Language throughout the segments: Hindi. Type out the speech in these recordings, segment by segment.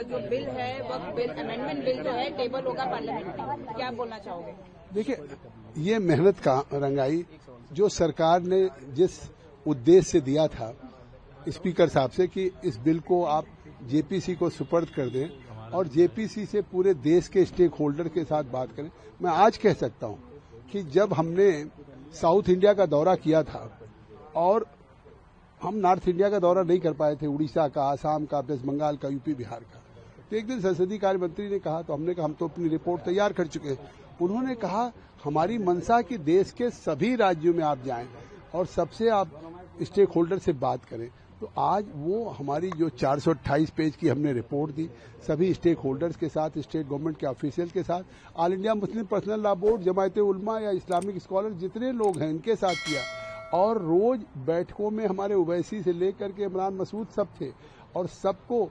जो बिल है वक्त बिल अमेंडमेंट बिल जो है टेबल होगा पार्लियामेंट में, क्या बोलना चाहोगे? देखिए, ये मेहनत का रंगाई जो सरकार ने जिस उद्देश्य से दिया था स्पीकर साहब से कि इस बिल को आप जेपीसी को सुपर्द कर दें और जेपीसी से पूरे देश के स्टेक होल्डर के साथ बात करें। मैं आज कह सकता हूं कि जब हमने साउथ इंडिया का दौरा किया था और हम नॉर्थ इंडिया का दौरा नहीं कर पाए थे, उड़ीसा का, आसाम का, वेस्ट बंगाल का, यूपी बिहार का, तो एक दिन संसदीय कार्य मंत्री ने कहा, तो हमने कहा हम तो अपनी रिपोर्ट तैयार कर चुके हैं। उन्होंने कहा हमारी मंशा कि देश के सभी राज्यों में आप जाएं और सबसे आप स्टेक होल्डर से बात करें। तो आज वो हमारी जो 428 पेज की हमने रिपोर्ट दी, सभी स्टेक होल्डर्स के साथ, स्टेट गवर्नमेंट के ऑफिशियल के साथ, all India Muslim personal law board, जमायते उलमा या इस्लामिक स्कॉलर जितने लोग हैं इनके साथ किया। और रोज बैठकों में हमारे ओवैसी से लेकर के इमरान मसूद सब थे और सबको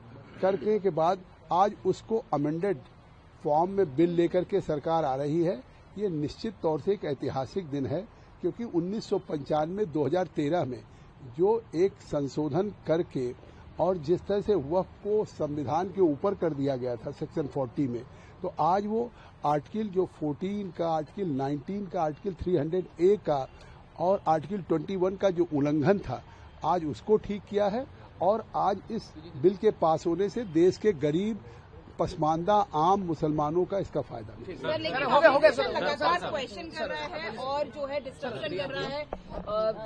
करने के बाद आज उसको अमेंडेड फॉर्म में बिल लेकर के सरकार आ रही है। ये निश्चित तौर से एक ऐतिहासिक दिन है क्योंकि 1995 2013 में जो एक संशोधन करके और जिस तरह से वक्फ को संविधान के ऊपर कर दिया गया था सेक्शन 40 में, तो आज वो आर्टिकल जो 14 का, आर्टिकल 19 का, आर्टिकल 300A का और आर्टिकल 21 का जो उल्लंघन था, आज उसको ठीक किया है। और आज इस बिल के पास होने से देश के गरीब, पसमानदा, आम मुसलमानों का इसका फायदा मिलेगा। लेकिन लगातार क्वेश्चन कर रहा है और जो है डिस्ट्रक्शन कर रहा है,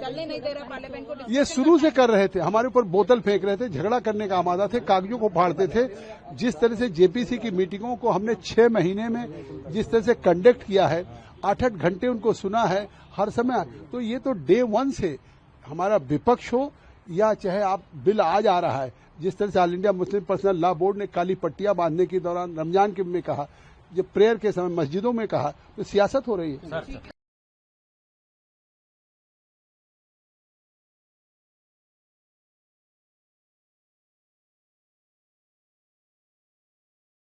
चलने नहीं दे रहा पार्लियामेंट को। ये शुरू से कर रहे थे, हमारे ऊपर बोतल फेंक रहे थे, झगड़ा करने का आमादा थे, कागजों को फाड़ते थे। जिस तरह से जेपीसी की मीटिंगों को हमने 6 महीने में जिस तरह से कंडक्ट किया है, 8-8 घंटे उनको सुना है हर समय, तो ये तो डे 1 से हमारा विपक्ष हो या चाहे आप बिल आज आ रहा है, जिस तरह से all India Muslim personal law board ने काली पट्टियां बांधने के दौरान रमजान के में कहा, जब प्रेयर के समय मस्जिदों में कहा, तो सियासत हो रही है।